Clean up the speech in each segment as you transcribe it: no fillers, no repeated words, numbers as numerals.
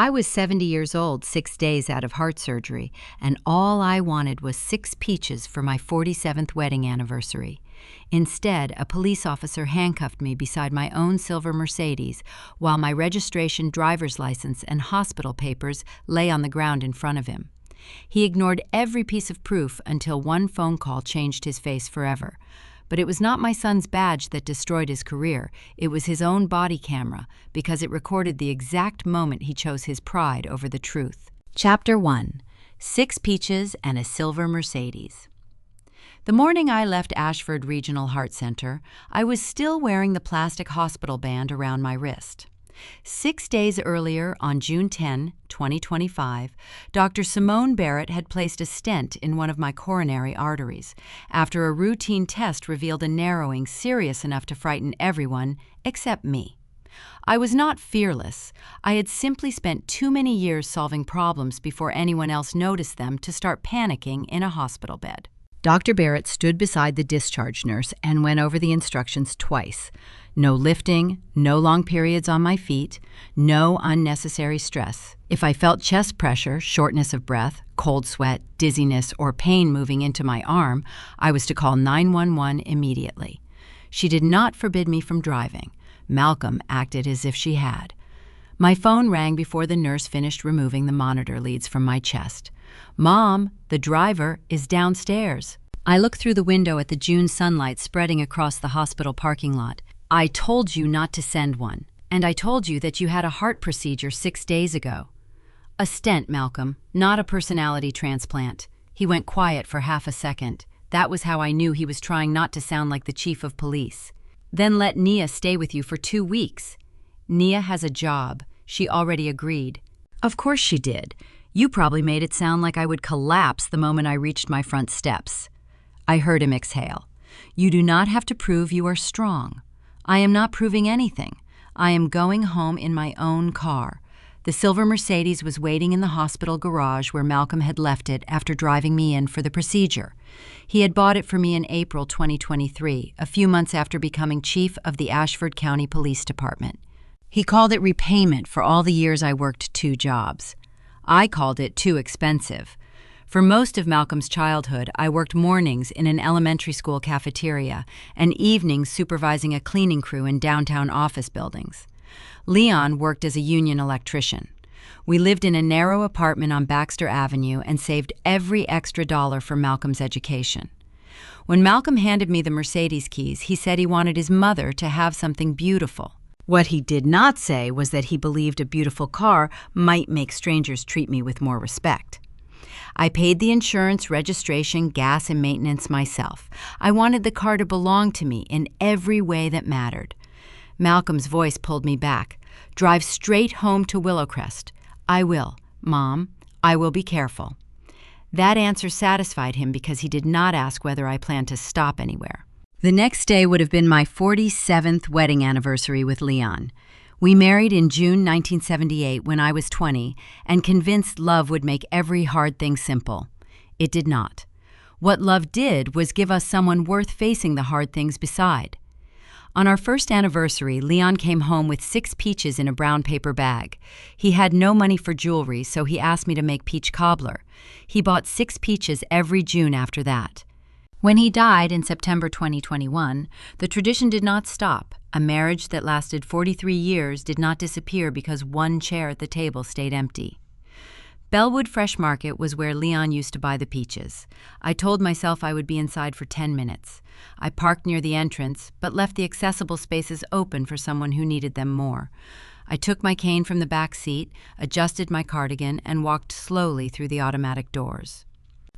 I was 70 years old 6 days out of heart surgery, and all I wanted was 6 peaches for my 47th wedding anniversary. Instead, a police officer handcuffed me beside my own silver Mercedes while my registration, driver's license, and hospital papers lay on the ground in front of him. He ignored every piece of proof until one phone call changed his face forever. But it was not my son's badge that destroyed his career. It was his own body camera, because it recorded the exact moment he chose his pride over the truth. Chapter 1. 6 Peaches and a Silver Mercedes. The morning I left Ashford Regional Heart Center, I was still wearing the plastic hospital band around my wrist. 6 days earlier, on June 10, 2025, Dr. Simone Barrett had placed a stent in one of my coronary arteries after a routine test revealed a narrowing serious enough to frighten everyone except me. I was not fearless. I had simply spent too many years solving problems before anyone else noticed them to start panicking in a hospital bed. Dr. Barrett stood beside the discharge nurse and went over the instructions twice. No lifting, no long periods on my feet, no unnecessary stress. If I felt chest pressure, shortness of breath, cold sweat, dizziness, or pain moving into my arm, I was to call 911 immediately. She did not forbid me from driving. Malcolm acted as if she had. My phone rang before the nurse finished removing the monitor leads from my chest. "Mom, the driver is downstairs." I looked through the window at the June sunlight spreading across the hospital parking lot. "I told you not to send one, and I told you that you had a heart procedure 6 days ago." "A stent, Malcolm, not a personality transplant." He went quiet for half a second. That was how I knew he was trying not to sound like the chief of police. "Then let Nia stay with you for 2 weeks. Nia has a job. She already agreed." "Of course she did. You probably made it sound like I would collapse the moment I reached my front steps." I heard him exhale. "You do not have to prove you are strong. I am not proving anything. I am going home in my own car." The silver Mercedes was waiting in the hospital garage where Malcolm had left it after driving me in for the procedure. He had bought it for me in April 2023, a few months after becoming chief of the Ashford County Police Department. He called it repayment for all the years I worked 2 jobs. I called it too expensive. For most of Malcolm's childhood, I worked mornings in an elementary school cafeteria and evenings supervising a cleaning crew in downtown office buildings. Leon worked as a union electrician. We lived in a narrow apartment on Baxter Avenue and saved every extra dollar for Malcolm's education. When Malcolm handed me the Mercedes keys, he said he wanted his mother to have something beautiful. What he did not say was that he believed a beautiful car might make strangers treat me with more respect. I paid the insurance, registration, gas, and maintenance myself. I wanted the car to belong to me in every way that mattered. Malcolm's voice pulled me back. "Drive straight home to Willowcrest." "I will, Mom. I will be careful." That answer satisfied him because he did not ask whether I planned to stop anywhere. The next day would have been my 47th wedding anniversary with Leon. We married in June 1978 when I was 20 and convinced love would make every hard thing simple. It did not. What love did was give us someone worth facing the hard things beside. On our first anniversary, Leon came home with 6 peaches in a brown paper bag. He had no money for jewelry, so he asked me to make peach cobbler. He bought 6 peaches every June after that. When he died in September 2021, the tradition did not stop. A marriage that lasted 43 years did not disappear because one chair at the table stayed empty. Bellwood Fresh Market was where Leon used to buy the peaches. I told myself I would be inside for 10 minutes. I parked near the entrance, but left the accessible spaces open for someone who needed them more. I took my cane from the back seat, adjusted my cardigan, and walked slowly through the automatic doors.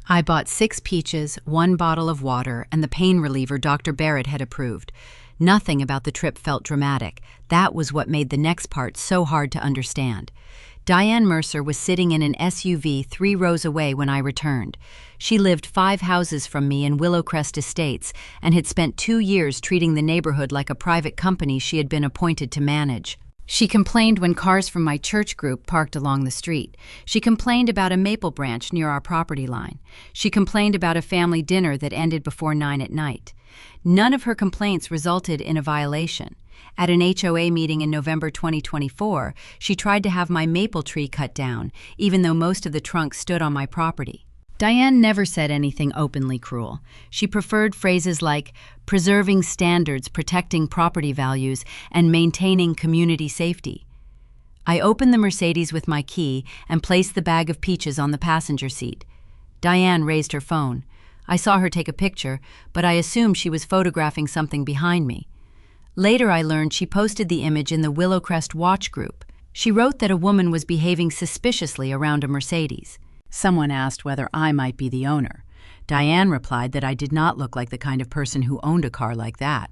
I bought 6 peaches, 1 bottle of water, and the pain reliever Dr. Barrett had approved. Nothing about the trip felt dramatic. That was what made the next part so hard to understand. Diane Mercer was sitting in an SUV 3 rows away when I returned. She lived 5 houses from me in Willowcrest Estates and had spent 2 years treating the neighborhood like a private company she had been appointed to manage. She complained when cars from my church group parked along the street. She complained about a maple branch near our property line. She complained about a family dinner that ended before 9 at night. None of her complaints resulted in a violation. At an HOA meeting in November 2024, she tried to have my maple tree cut down, even though most of the trunk stood on my property. Diane never said anything openly cruel. She preferred phrases like preserving standards, protecting property values, and maintaining community safety. I opened the Mercedes with my key and placed the bag of peaches on the passenger seat. Diane raised her phone. I saw her take a picture, but I assumed she was photographing something behind me. Later I learned she posted the image in the Willowcrest Watch group. She wrote that a woman was behaving suspiciously around a Mercedes. Someone asked whether I might be the owner. Diane replied that I did not look like the kind of person who owned a car like that.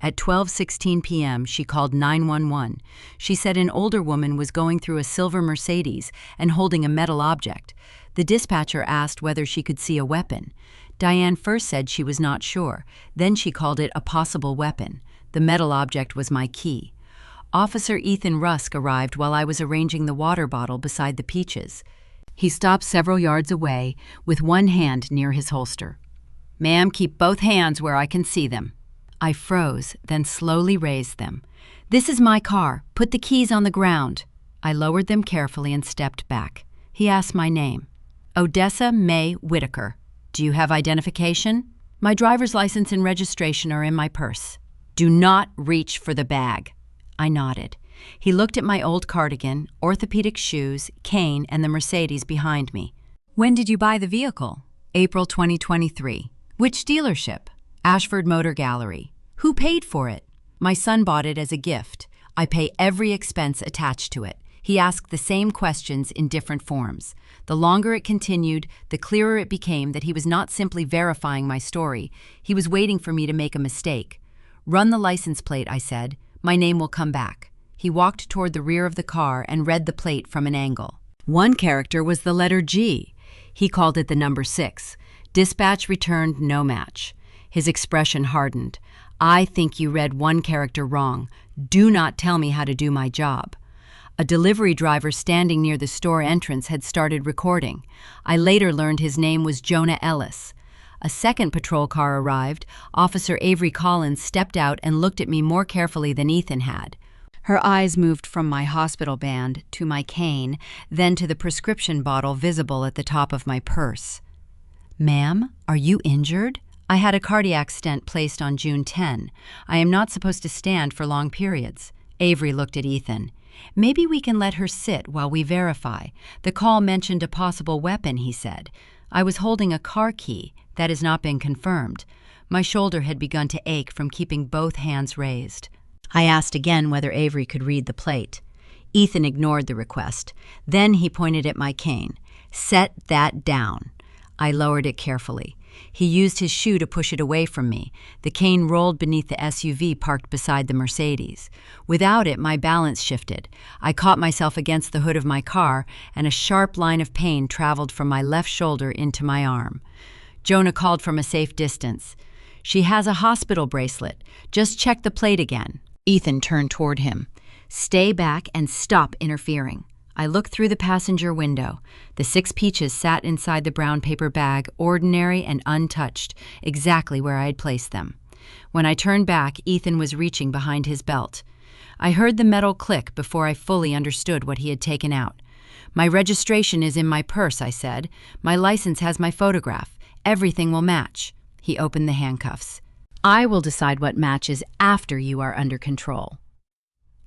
At 12:16 p.m., she called 911. She said an older woman was going through a silver Mercedes and holding a metal object. The dispatcher asked whether she could see a weapon. Diane first said she was not sure. Then she called it a possible weapon. The metal object was my key. Officer Ethan Rusk arrived while I was arranging the water bottle beside the peaches. He stopped several yards away, with one hand near his holster. "Ma'am, keep both hands where I can see them." I froze, then slowly raised them. "This is my car. Put the keys on the ground." I lowered them carefully and stepped back. He asked my name. "Odessa May Whitaker. Do you have identification?" "My driver's license and registration are in my purse." "Do not reach for the bag." I nodded. He looked at my old cardigan, orthopedic shoes, cane, and the Mercedes behind me. "When did you buy the vehicle?" "April 2023. "Which dealership?" "Ashford Motor Gallery." "Who paid for it?" "My son bought it as a gift. I pay every expense attached to it." He asked the same questions in different forms. The longer it continued, the clearer it became that he was not simply verifying my story. He was waiting for me to make a mistake. "Run the license plate," I said. "My name will come back." He walked toward the rear of the car and read the plate from an angle. One character was the letter G. He called it the number 6. Dispatch returned no match. His expression hardened. "I think you read one character wrong. Do not tell me how to do my job." A delivery driver standing near the store entrance had started recording. I later learned his name was Jonah Ellis. A second patrol car arrived. Officer Avery Collins stepped out and looked at me more carefully than Ethan had. Her eyes moved from my hospital band to my cane, then to the prescription bottle visible at the top of my purse. "Ma'am, are you injured?" "I had a cardiac stent placed on June 10. I am not supposed to stand for long periods." Avery looked at Ethan. "Maybe we can let her sit while we verify. The call mentioned a possible weapon," he said. "I was holding a car key. That has not been confirmed." My shoulder had begun to ache from keeping both hands raised. I asked again whether Avery could read the plate. Ethan ignored the request. Then he pointed at my cane. "Set that down." I lowered it carefully. He used his shoe to push it away from me. The cane rolled beneath the SUV parked beside the Mercedes. Without it, my balance shifted. I caught myself against the hood of my car, and a sharp line of pain traveled from my left shoulder into my arm. Jonah called from a safe distance. "She has a hospital bracelet. Just check the plate again." Ethan turned toward him. "Stay back and stop interfering." I looked through the passenger window. The 6 peaches sat inside the brown paper bag, ordinary and untouched, exactly where I had placed them. When I turned back, Ethan was reaching behind his belt. I heard the metal click before I fully understood what he had taken out. "My registration is in my purse," I said. "My license has my photograph. Everything will match." He opened the handcuffs. "I will decide what matches after you are under control."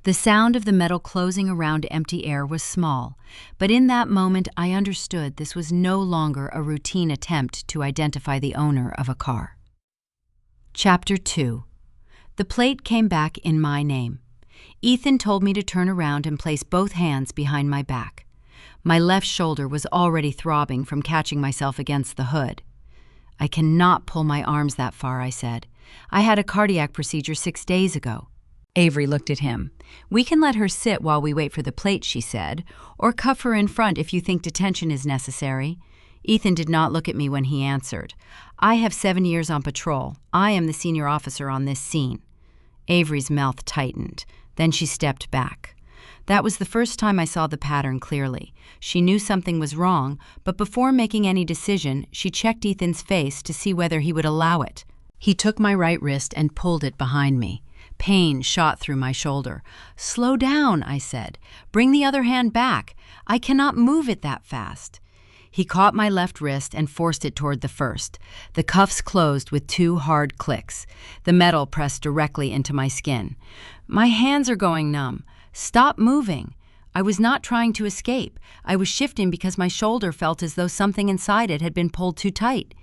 The sound of the metal closing around empty air was small, but in that moment I understood this was no longer a routine attempt to identify the owner of a car. Chapter 2. The plate came back in my name. Ethan told me to turn around and place both hands behind my back. My left shoulder was already throbbing from catching myself against the hood. "I cannot pull my arms that far," I said. "I had a cardiac procedure 6 days ago." Avery looked at him. "We can let her sit while we wait for the plate," she said, "or cuff her in front if you think detention is necessary." Ethan did not look at me when he answered. "I have 7 years on patrol. I am the senior officer on this scene." Avery's mouth tightened. Then she stepped back. That was the first time I saw the pattern clearly. She knew something was wrong, but before making any decision, she checked Ethan's face to see whether he would allow it. He took my right wrist and pulled it behind me. Pain shot through my shoulder. "Slow down," I said. "Bring the other hand back. I cannot move it that fast." He caught my left wrist and forced it toward the first. The cuffs closed with 2 hard clicks. The metal pressed directly into my skin. "My hands are going numb. Stop moving." I was not trying to escape. I was shifting because my shoulder felt as though something inside it had been pulled too tight.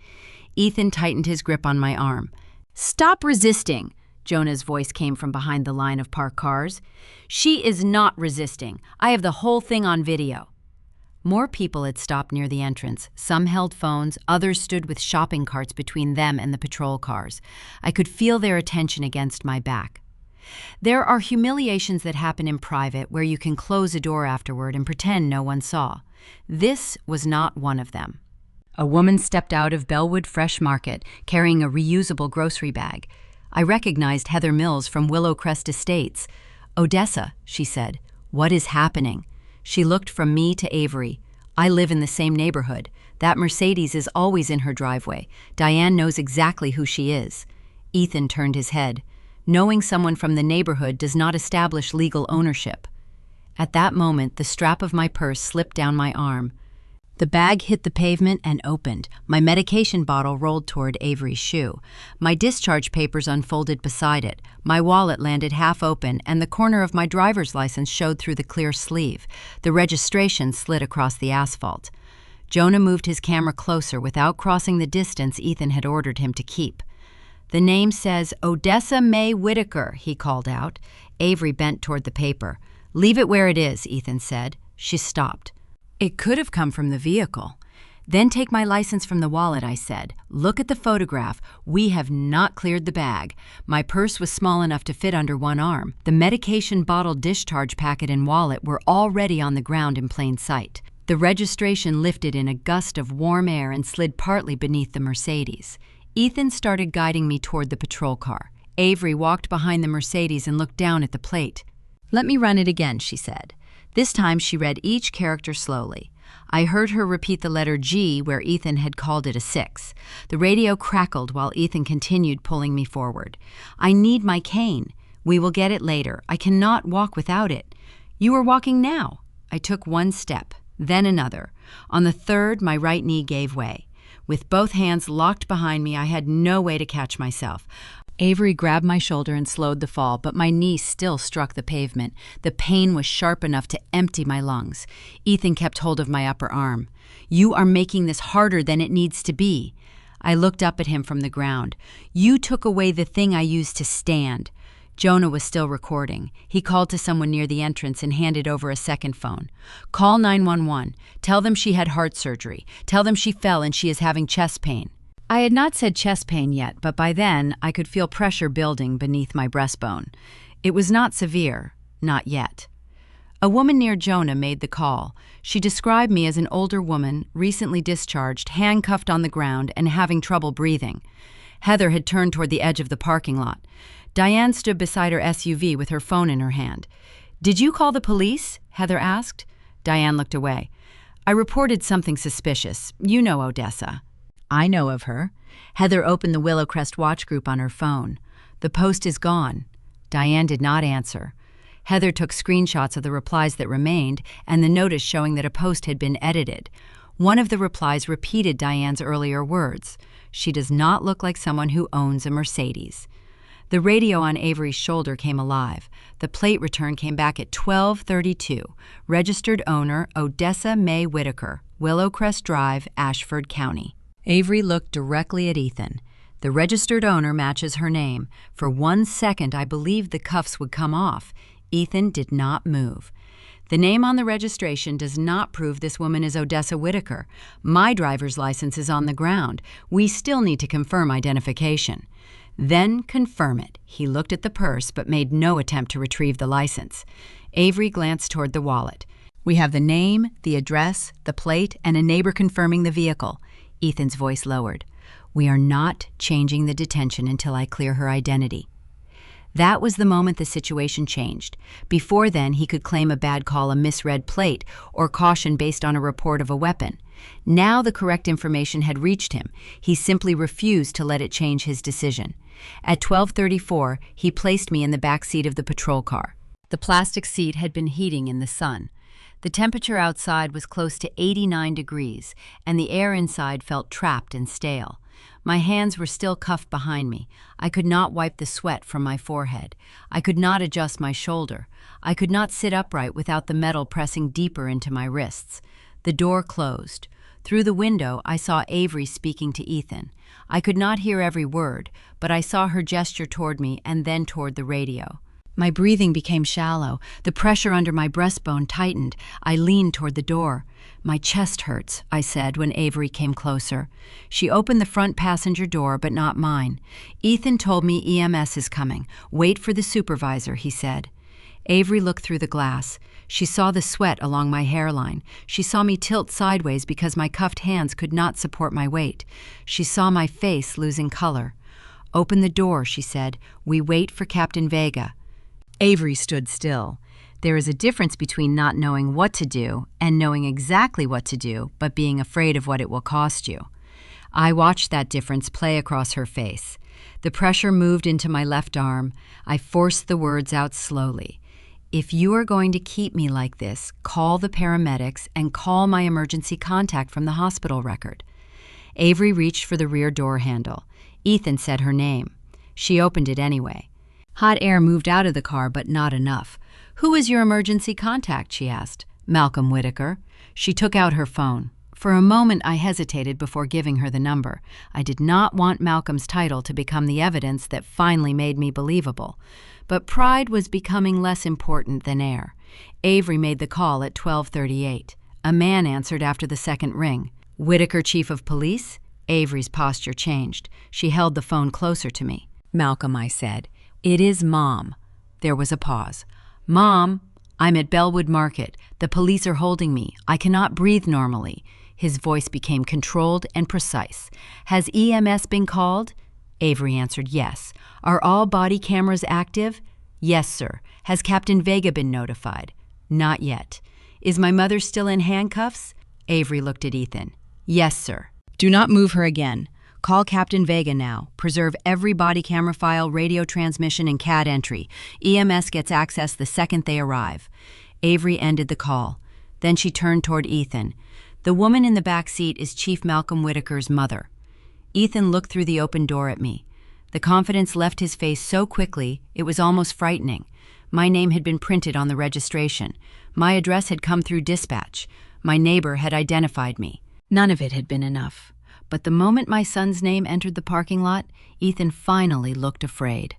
Ethan tightened his grip on my arm. "Stop resisting," Jonah's voice came from behind the line of parked cars. "She is not resisting. I have the whole thing on video." More people had stopped near the entrance. Some held phones, others stood with shopping carts between them and the patrol cars. I could feel their attention against my back. There are humiliations that happen in private where you can close a door afterward and pretend no one saw. This was not one of them. A woman stepped out of Bellwood Fresh Market carrying a reusable grocery bag. I recognized Heather Mills from Willowcrest Estates. "Odessa," she said. "What is happening?" She looked from me to Avery. "I live in the same neighborhood. That Mercedes is always in her driveway. Diane knows exactly who she is." Ethan turned his head. Knowing someone from the neighborhood does not establish legal ownership. At that moment, the strap of my purse slipped down my arm. The bag hit the pavement and opened. My medication bottle rolled toward Avery's shoe. My discharge papers unfolded beside it. My wallet landed half open, and the corner of my driver's license showed through the clear sleeve. The registration slid across the asphalt. Jonah moved his camera closer without crossing the distance Ethan had ordered him to keep. "The name says Odessa May Whitaker," he called out. Avery bent toward the paper. "Leave it where it is," Ethan said. She stopped. "It could have come from the vehicle." "Then take my license from the wallet," I said. "Look at the photograph. We have not cleared the bag." My purse was small enough to fit under one arm. The medication bottle, discharge packet, and wallet were already on the ground in plain sight. The registration lifted in a gust of warm air and slid partly beneath the Mercedes. Ethan started guiding me toward the patrol car. Avery walked behind the Mercedes and looked down at the plate. "Let me run it again," she said. This time she read each character slowly. I heard her repeat the letter G where Ethan had called it a 6. The radio crackled while Ethan continued pulling me forward. "I need my cane." "We will get it later. I cannot walk without it." "You are walking now." I took one step, then another. On the third, my right knee gave way. With both hands locked behind me, I had no way to catch myself. Avery grabbed my shoulder and slowed the fall, but my knee still struck the pavement. The pain was sharp enough to empty my lungs. Ethan kept hold of my upper arm. "You are making this harder than it needs to be." I looked up at him from the ground. "You took away the thing I used to stand." Jonah was still recording. He called to someone near the entrance and handed over a second phone. "Call 911. Tell them she had heart surgery. Tell them she fell and she is having chest pain." I had not said chest pain yet, but by then I could feel pressure building beneath my breastbone. It was not severe, not yet. A woman near Jonah made the call. She described me as an older woman, recently discharged, handcuffed on the ground, and having trouble breathing. Heather had turned toward the edge of the parking lot. Diane stood beside her SUV with her phone in her hand. "Did you call the police?" Heather asked. Diane looked away. "I reported something suspicious. You know Odessa." "I know of her." Heather opened the Willowcrest watch group on her phone. "The post is gone." Diane did not answer. Heather took screenshots of the replies that remained and the notice showing that a post had been edited. One of the replies repeated Diane's earlier words. "She does not look like someone who owns a Mercedes." The radio on Avery's shoulder came alive. The plate return came back at 12:32. Registered owner Odessa May Whitaker, Willowcrest Drive, Ashford County. Avery looked directly at Ethan. The registered owner matches her name. For 1 second, I believed the cuffs would come off. Ethan did not move. "The name on the registration does not prove this woman is Odessa Whitaker. My driver's license is on the ground. We still need to confirm identification." "Then confirm it." He looked at the purse but made no attempt to retrieve the license. Avery glanced toward the wallet. "We have the name, the address, the plate, and a neighbor confirming the vehicle." Ethan's voice lowered. "We are not changing the detention until I clear her identity." That was the moment the situation changed. Before then, he could claim a bad call a misread plate or caution based on a report of a weapon. Now the correct information had reached him. He simply refused to let it change his decision. At 12:34, he placed me in the back seat of the patrol car. The plastic seat had been heating in the sun. The temperature outside was close to 89 degrees, and the air inside felt trapped and stale. My hands were still cuffed behind me. I could not wipe the sweat from my forehead. I could not adjust my shoulder. I could not sit upright without the metal pressing deeper into my wrists. The door closed. Through the window, I saw Avery speaking to Ethan. I could not hear every word, but I saw her gesture toward me and then toward the radio. My breathing became shallow. The pressure under my breastbone tightened. I leaned toward the door. "My chest hurts," I said when Avery came closer. She opened the front passenger door, but not mine. "Ethan told me EMS is coming. Wait for the supervisor," he said. Avery looked through the glass. She saw the sweat along my hairline. She saw me tilt sideways because my cuffed hands could not support my weight. She saw my face losing color. "Open the door," she said. "We wait for Captain Vega." Avery stood still. There is a difference between not knowing what to do and knowing exactly what to do, but being afraid of what it will cost you. I watched that difference play across her face. The pressure moved into my left arm. I forced the words out slowly. "If you are going to keep me like this, call the paramedics and call my emergency contact from the hospital record." Avery reached for the rear door handle. Ethan said her name. She opened it anyway. Hot air moved out of the car, but not enough. "Who is your emergency contact?" she asked. "Malcolm Whitaker." She took out her phone. For a moment I hesitated before giving her the number. I did not want Malcolm's title to become the evidence that finally made me believable. But pride was becoming less important than air. Avery made the call at 12:38. A man answered after the second ring. "Whitaker, Chief of Police?" Avery's posture changed. She held the phone closer to me. "Malcolm," I said. "It is Mom." There was a pause. "Mom, I'm at Bellwood Market. The police are holding me. I cannot breathe normally." His voice became controlled and precise. "Has EMS been called?" Avery answered yes. "Are all body cameras active?" "Yes, sir." "Has Captain Vega been notified?" "Not yet." "Is my mother still in handcuffs?" Avery looked at Ethan. "Yes, sir." "Do not move her again. Call Captain Vega now. Preserve every body camera file, radio transmission, and CAD entry. EMS gets access the second they arrive." Avery ended the call. Then she turned toward Ethan. "The woman in the back seat is Chief Malcolm Whitaker's mother." Ethan looked through the open door at me. The confidence left his face so quickly, it was almost frightening. My name had been printed on the registration. My address had come through dispatch. My neighbor had identified me. None of it had been enough. But the moment my son's name entered the parking lot, Ethan finally looked afraid.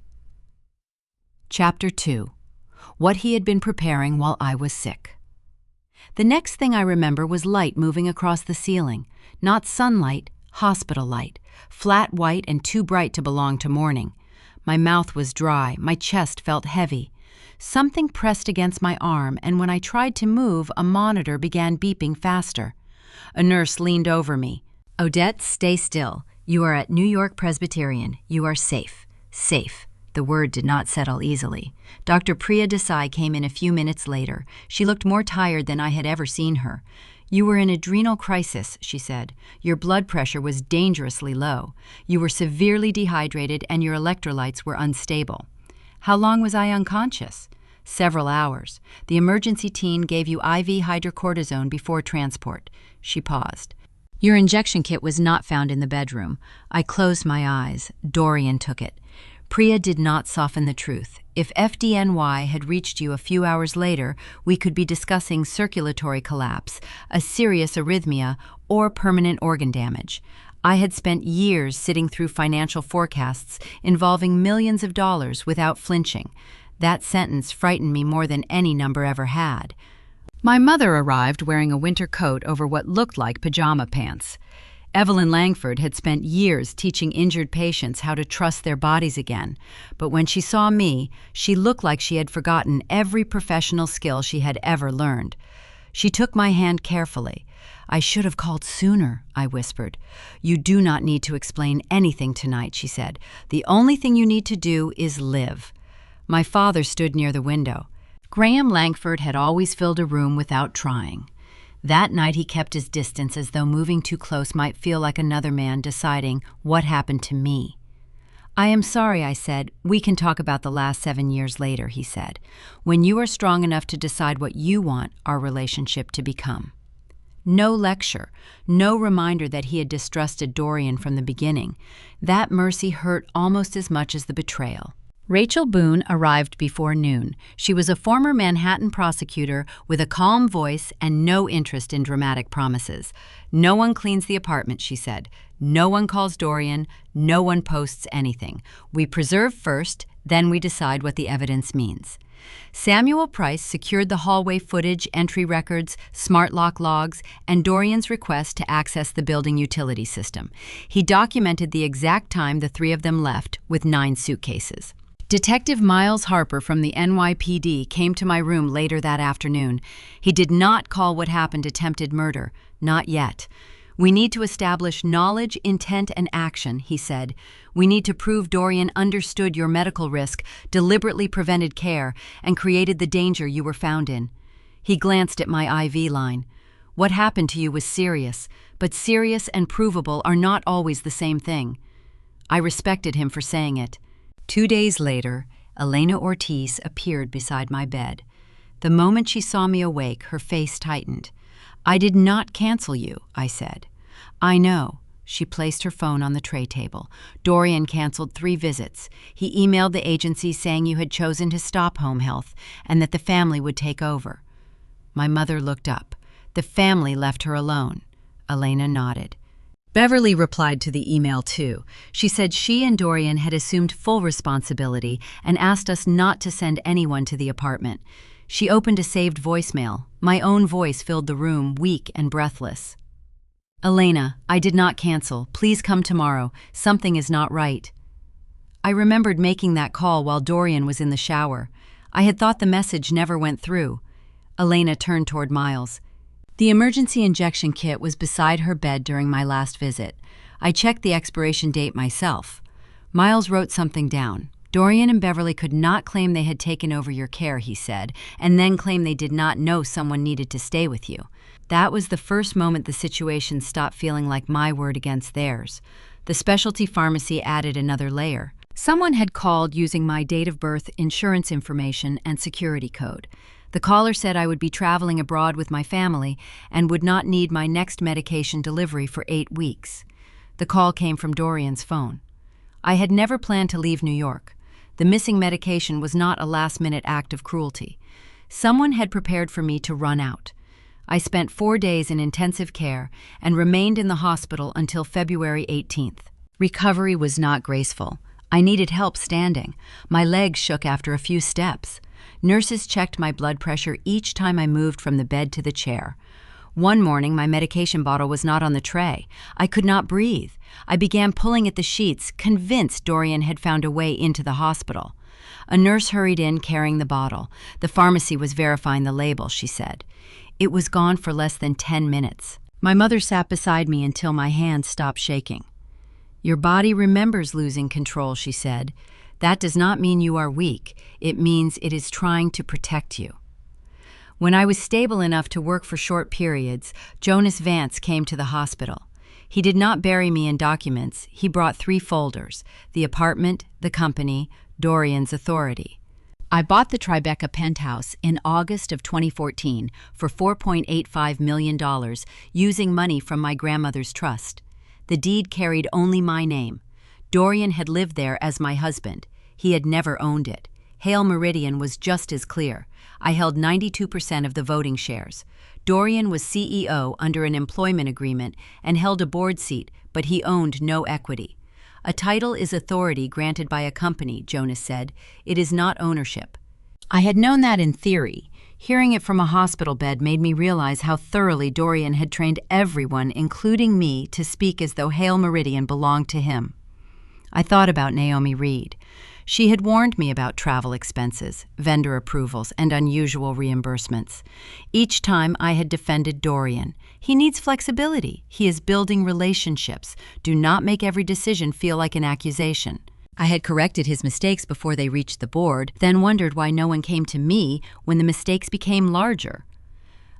Chapter 2. What he had been preparing while I was sick. The next thing I remember was light moving across the ceiling. Not sunlight, hospital light. Flat white and too bright to belong to morning. My mouth was dry, my chest felt heavy. Something pressed against my arm, and when I tried to move, a monitor began beeping faster. A nurse leaned over me. "Odette, stay still. You are at New York Presbyterian. You are safe. Safe." The word did not settle easily. Dr. Priya Desai came in a few minutes later. She looked more tired than I had ever seen her. "You were in adrenal crisis," she said. "Your blood pressure was dangerously low. You were severely dehydrated and your electrolytes were unstable." "How long was I unconscious?" "Several hours. The emergency team gave you IV hydrocortisone before transport." She paused. "Your injection kit was not found in the bedroom." I closed my eyes. Dorian took it. Priya did not soften the truth. If FDNY had reached you a few hours later, we could be discussing circulatory collapse, a serious arrhythmia, or permanent organ damage. I had spent years sitting through financial forecasts involving millions of dollars without flinching. That sentence frightened me more than any number ever had. My mother arrived wearing a winter coat over what looked like pajama pants. Evelyn Langford had spent years teaching injured patients how to trust their bodies again, but when she saw me, she looked like she had forgotten every professional skill she had ever learned. She took my hand carefully. "I should have called sooner," I whispered. "You do not need to explain anything tonight," she said. "The only thing you need to do is live." My father stood near the window. Graham Langford had always filled a room without trying. That night he kept his distance as though moving too close might feel like another man deciding what happened to me. "I am sorry," I said. "We can talk about the last 7 years later," he said. "When you are strong enough to decide what you want our relationship to become." No lecture, no reminder that he had distrusted Dorian from the beginning. That mercy hurt almost as much as the betrayal. Rachel Boone arrived before noon. She was a former Manhattan prosecutor with a calm voice and no interest in dramatic promises. "No one cleans the apartment," she said. "No one calls Dorian. No one posts anything. We preserve first, then we decide what the evidence means." Samuel Price secured the hallway footage, entry records, smart lock logs, and Dorian's request to access the building utility system. He documented the exact time the three of them left, with 9 suitcases. Detective Miles Harper from the NYPD came to my room later that afternoon. He did not call what happened attempted murder, not yet. "We need to establish knowledge, intent, and action," he said. "We need to prove Dorian understood your medical risk, deliberately prevented care, and created the danger you were found in." He glanced at my IV line. "What happened to you was serious, but serious and provable are not always the same thing." I respected him for saying it. 2 days later, Elena Ortiz appeared beside my bed. The moment she saw me awake, her face tightened. "I did not cancel you," I said. "I know." She placed her phone on the tray table. "Dorian canceled 3 visits. He emailed the agency saying you had chosen to stop home health and that the family would take over." My mother looked up. "The family left her alone." Elena nodded. Beverly replied to the email too. She said she and Dorian had assumed full responsibility and asked us not to send anyone to the apartment. She opened a saved voicemail. My own voice filled the room, weak and breathless. "Elena, I did not cancel. Please come tomorrow. Something is not right." I remembered making that call while Dorian was in the shower. I had thought the message never went through. Elena turned toward Miles. "The emergency injection kit was beside her bed during my last visit. I checked the expiration date myself." Miles wrote something down. "Dorian and Beverly could not claim they had taken over your care," he said, "and then claim they did not know someone needed to stay with you." That was the first moment the situation stopped feeling like my word against theirs. The specialty pharmacy added another layer. Someone had called using my date of birth, insurance information, and security code. The caller said I would be traveling abroad with my family and would not need my next medication delivery for 8 weeks. The call came from Dorian's phone. I had never planned to leave New York. The missing medication was not a last-minute act of cruelty. Someone had prepared for me to run out. I spent 4 days in intensive care and remained in the hospital until February 18th. Recovery was not graceful. I needed help standing. My legs shook after a few steps. Nurses checked my blood pressure each time I moved from the bed to the chair. One morning, my medication bottle was not on the tray. I could not breathe. I began pulling at the sheets, convinced Dorian had found a way into the hospital. A nurse hurried in carrying the bottle. The pharmacy was verifying the label, she said. It was gone for less than 10 minutes. My mother sat beside me until my hands stopped shaking. "Your body remembers losing control," she said. "That does not mean you are weak. It means it is trying to protect you." When I was stable enough to work for short periods, Jonas Vance came to the hospital. He did not bury me in documents. He brought 3 folders: the apartment, the company, Dorian's authority. I bought the Tribeca penthouse in August of 2014 for $4.85 million using money from my grandmother's trust. The deed carried only my name. Dorian had lived there as my husband. He had never owned it. Hale Meridian was just as clear. I held 92% of the voting shares. Dorian was CEO under an employment agreement and held a board seat, but he owned no equity. "A title is authority granted by a company," Jonas said. "It is not ownership." I had known that in theory. Hearing it from a hospital bed made me realize how thoroughly Dorian had trained everyone, including me, to speak as though Hale Meridian belonged to him. I thought about Naomi Reed. She had warned me about travel expenses, vendor approvals, and unusual reimbursements. Each time I had defended Dorian. He needs flexibility. He is building relationships. Do not make every decision feel like an accusation. I had corrected his mistakes before they reached the board, then wondered why no one came to me when the mistakes became larger.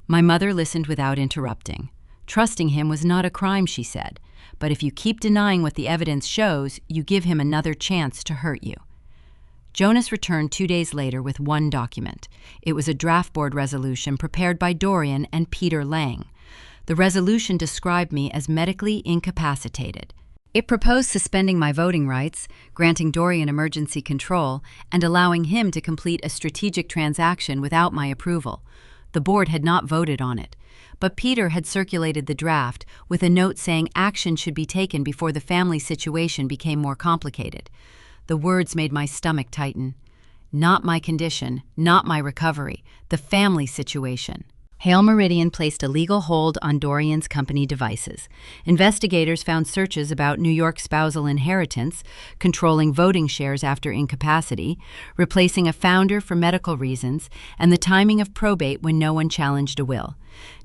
My mother listened without interrupting. Trusting him was not a crime, she said, but if you keep denying what the evidence shows, you give him another chance to hurt you. Jonas returned 2 days later with one document. It was a draft board resolution prepared by Dorian and Peter Lang. The resolution described me as medically incapacitated. It proposed suspending my voting rights, granting Dorian emergency control, and allowing him to complete a strategic transaction without my approval. The board had not voted on it, but Peter had circulated the draft with a note saying action should be taken before the family situation became more complicated. The words made my stomach tighten. Not my condition, not my recovery, the family situation. Hale Meridian placed a legal hold on Dorian's company devices. Investigators found searches about New York spousal inheritance, controlling voting shares after incapacity, replacing a founder for medical reasons, and the timing of probate when no one challenged a will.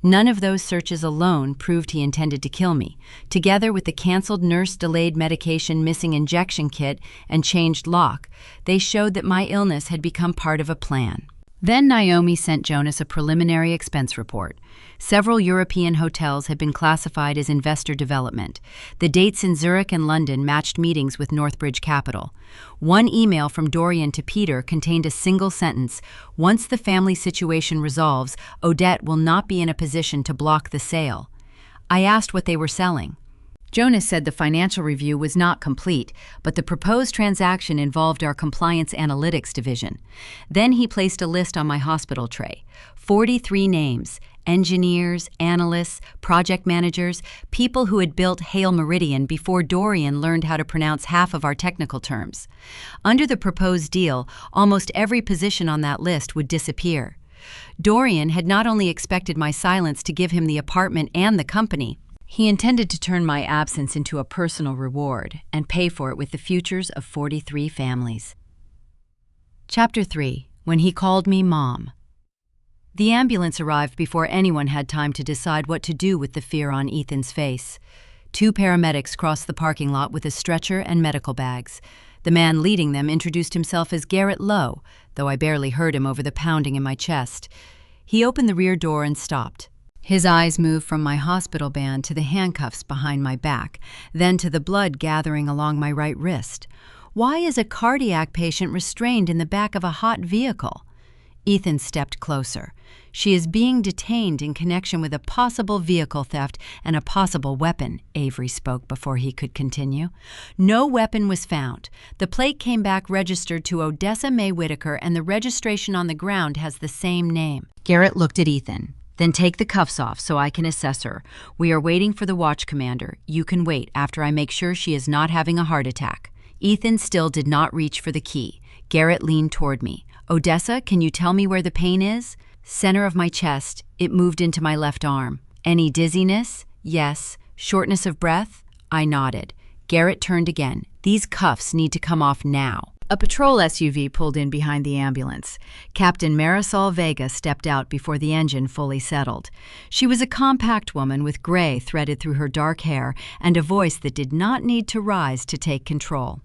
None of those searches alone proved he intended to kill me. Together with the canceled nurse-delayed medication missing injection kit and changed lock, they showed that my illness had become part of a plan. Then Naomi sent Jonas a preliminary expense report. Several European hotels had been classified as investor development. The dates in Zurich and London matched meetings with Northbridge Capital. One email from Dorian to Peter contained a single sentence: "Once the family situation resolves, Odette will not be in a position to block the sale." I asked what they were selling. Jonas said the financial review was not complete, but the proposed transaction involved our compliance analytics division. Then he placed a list on my hospital tray. 43 names: engineers, analysts, project managers, people who had built Hale Meridian before Dorian learned how to pronounce half of our technical terms. Under the proposed deal, almost every position on that list would disappear. Dorian had not only expected my silence to give him the apartment and the company, he intended to turn my absence into a personal reward and pay for it with the futures of 43 families. Chapter 3. When he called me Mom. The ambulance arrived before anyone had time to decide what to do with the fear on Ethan's face. 2 paramedics crossed the parking lot with a stretcher and medical bags. The man leading them introduced himself as Garrett Lowe, though I barely heard him over the pounding in my chest. He opened the rear door and stopped. His eyes moved from my hospital band to the handcuffs behind my back, then to the blood gathering along my right wrist. Why is a cardiac patient restrained in the back of a hot vehicle? Ethan stepped closer. She is being detained in connection with a possible vehicle theft and a possible weapon, Avery spoke before he could continue. No weapon was found. The plate came back registered to Odessa Whitaker, and the registration on the ground has the same name. Garrett looked at Ethan. Then take the cuffs off so I can assess her. We are waiting for the watch commander. You can wait after I make sure she is not having a heart attack. Ethan still did not reach for the key. Garrett leaned toward me. Odessa, can you tell me where the pain is? Center of my chest. It moved into my left arm. Any dizziness? Yes. Shortness of breath? I nodded. Garrett turned again. These cuffs need to come off now. A patrol SUV pulled in behind the ambulance. Captain Marisol Vega stepped out before the engine fully settled. She was a compact woman with gray threaded through her dark hair and a voice that did not need to rise to take control.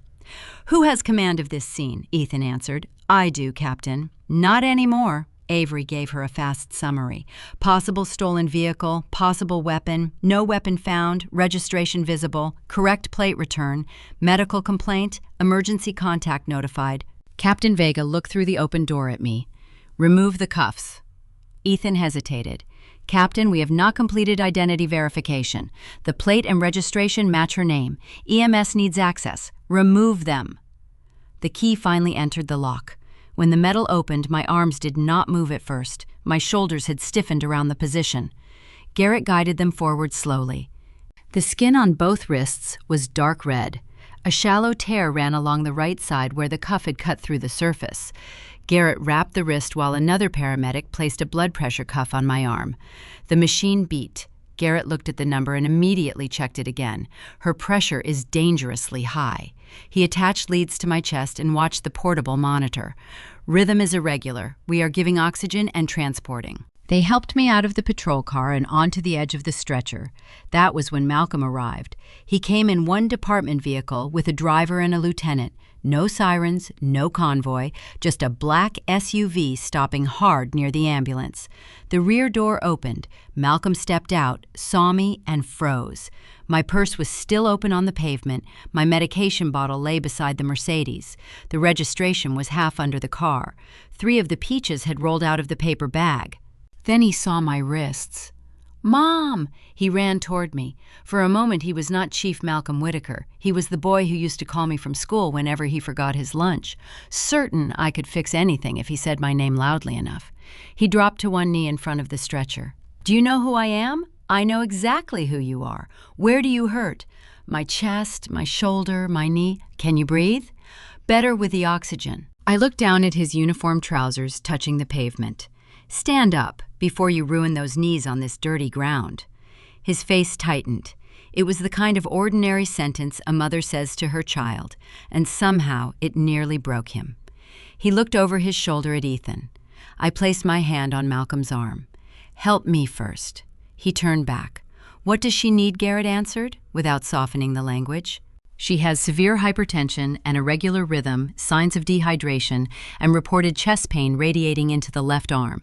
"Who has command of this scene?" Ethan answered. "I do, Captain." "Not anymore." Avery gave her a fast summary. Possible stolen vehicle, possible weapon, no weapon found, registration visible, correct plate return, medical complaint, emergency contact notified. Captain Vega looked through the open door at me. "Remove the cuffs." Ethan hesitated. "Captain, we have not completed identity verification. The plate and registration match her name. EMS needs access. Remove them." The key finally entered the lock. When the metal opened, my arms did not move at first. My shoulders had stiffened around the position. Garrett guided them forward slowly. The skin on both wrists was dark red. A shallow tear ran along the right side where the cuff had cut through the surface. Garrett wrapped the wrist while another paramedic placed a blood pressure cuff on my arm. The machine beat. Garrett looked at the number and immediately checked it again. Her pressure is dangerously high. He attached leads to my chest and watched the portable monitor. Rhythm is irregular. We are giving oxygen and transporting. They helped me out of the patrol car and onto the edge of the stretcher. That was when Malcolm arrived. He came in one department vehicle with a driver and a lieutenant. No sirens, no convoy, just a black SUV stopping hard near the ambulance. The rear door opened. Malcolm stepped out, saw me, and froze. My purse was still open on the pavement. My medication bottle lay beside the Mercedes. The registration was half under the car. 3 of the peaches had rolled out of the paper bag. Then he saw my wrists. "Mom!" He ran toward me. For a moment he was not Chief Malcolm Whitaker. He was the boy who used to call me from school whenever he forgot his lunch. Certain I could fix anything if he said my name loudly enough. He dropped to one knee in front of the stretcher. "Do you know who I am? I know exactly who you are. Where do you hurt?" "My chest, my shoulder, my knee." "Can you breathe?" "Better with the oxygen." I looked down at his uniform trousers touching the pavement. "Stand up before you ruin those knees on this dirty ground." His face tightened. It was the kind of ordinary sentence a mother says to her child, and somehow it nearly broke him. He looked over his shoulder at Ethan. I placed my hand on Malcolm's arm. "Help me first." He turned back. "What does she need?" Garrett answered, without softening the language. "She has severe hypertension and irregular rhythm, signs of dehydration, and reported chest pain radiating into the left arm.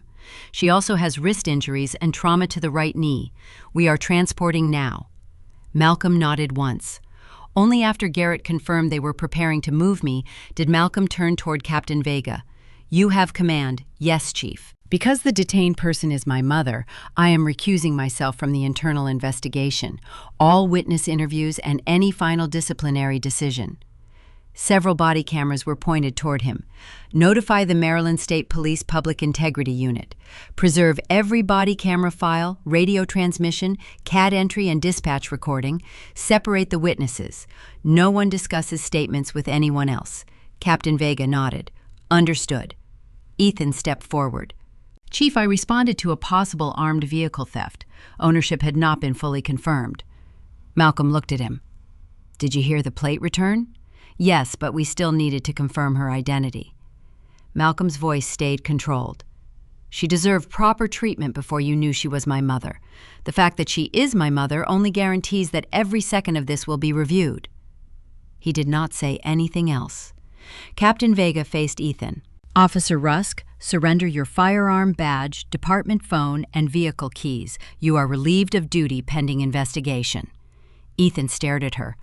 She also has wrist injuries and trauma to the right knee. We are transporting now." Malcolm nodded once. Only after Garrett confirmed they were preparing to move me did Malcolm turn toward Captain Vega. "You have command." "Yes, Chief." Because the detained person is my mother, I am recusing myself from the internal investigation, all witness interviews, and any final disciplinary decision. Several body cameras were pointed toward him. "Notify the Maryland State Police Public Integrity Unit. Preserve every body camera file, radio transmission, CAD entry, and dispatch recording. Separate the witnesses. No one discusses statements with anyone else." Captain Vega nodded. "Understood." Ethan stepped forward. "Chief, I responded to a possible armed vehicle theft. Ownership had not been fully confirmed." Malcolm looked at him. "Did you hear the plate return?" "Yes, but we still needed to confirm her identity." Malcolm's voice stayed controlled. "She deserved proper treatment before you knew she was my mother. The fact that she is my mother only guarantees that every second of this will be reviewed." He did not say anything else. Captain Vega faced Ethan. "Officer Rusk, surrender your firearm, badge, department phone, and vehicle keys. You are relieved of duty pending investigation." Ethan stared at her.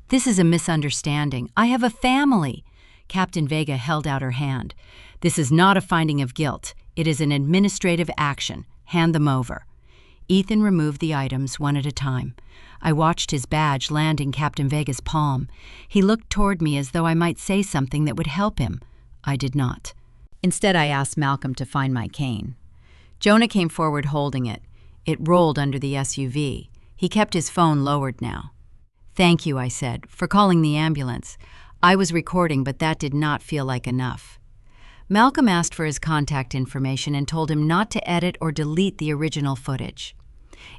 "This is a misunderstanding. I have a family." Captain Vega held out her hand. "This is not a finding of guilt. It is an administrative action. Hand them over." Ethan removed the items one at a time. I watched his badge land in Captain Vega's palm. He looked toward me as though I might say something that would help him. I did not. Instead, I asked Malcolm to find my cane. Jonah came forward holding it. It rolled under the SUV. He kept his phone lowered now. "Thank you," I said, "for calling the ambulance. I was recording, but that did not feel like enough." Malcolm asked for his contact information and told him not to edit or delete the original footage.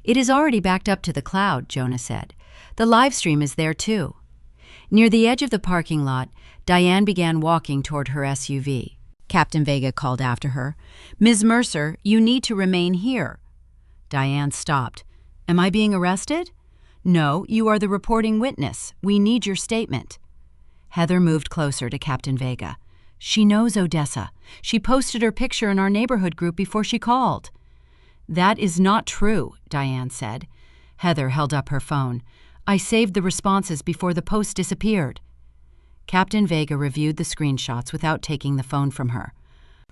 "It is already backed up to the cloud," Jonah said. "The live stream is there too." Near the edge of the parking lot, Diane began walking toward her SUV. Captain Vega called after her, "Ms. Mercer, you need to remain here." Diane stopped. "Am I being arrested?" "No, you are the reporting witness. We need your statement." Heather moved closer to Captain Vega. "She knows Odessa. She posted her picture in our neighborhood group before she called." "That is not true," Diane said. Heather held up her phone. "I saved the responses before the post disappeared." Captain Vega reviewed the screenshots without taking the phone from her.